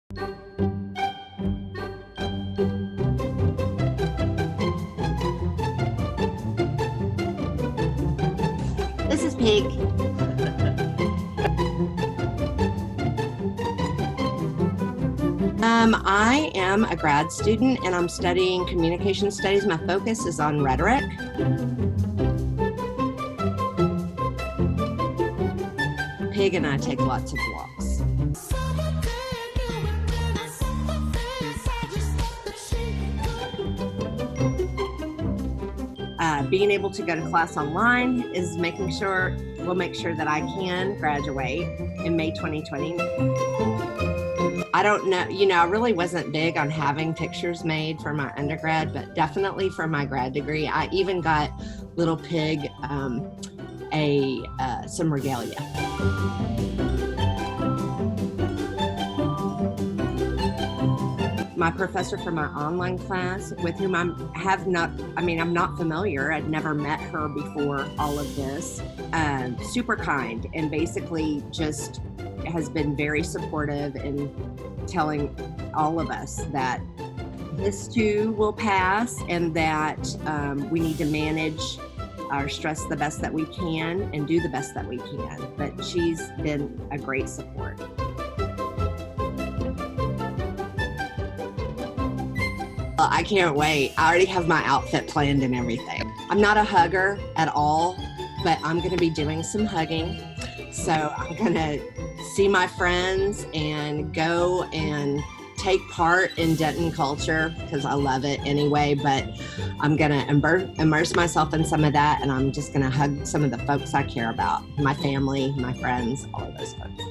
This is Pig. I am a grad student and I'm studying communication studies. My focus is on rhetoric. Pig and I take lots of walks. Being able to go to class online is we'll make sure that I can graduate in May 2020. I don't know, I really wasn't big on having pictures made for my undergrad, but definitely for my grad degree. I even got little Pig some regalia. My professor for my online class, with whom I'm not familiar. I'd never met her before all of this. Super kind, and basically just has been very supportive in telling all of us that this too will pass and that we need to manage our stress the best that we can and do the best that we can. But she's been a great support. I can't wait. I already have my outfit planned and everything. I'm not a hugger at all, but I'm going to be doing some hugging. So I'm going to see my friends and go and take part in Denton culture because I love it anyway, but I'm going to immerse myself in some of that, and I'm just going to hug some of the folks I care about, my family, my friends, all of those folks.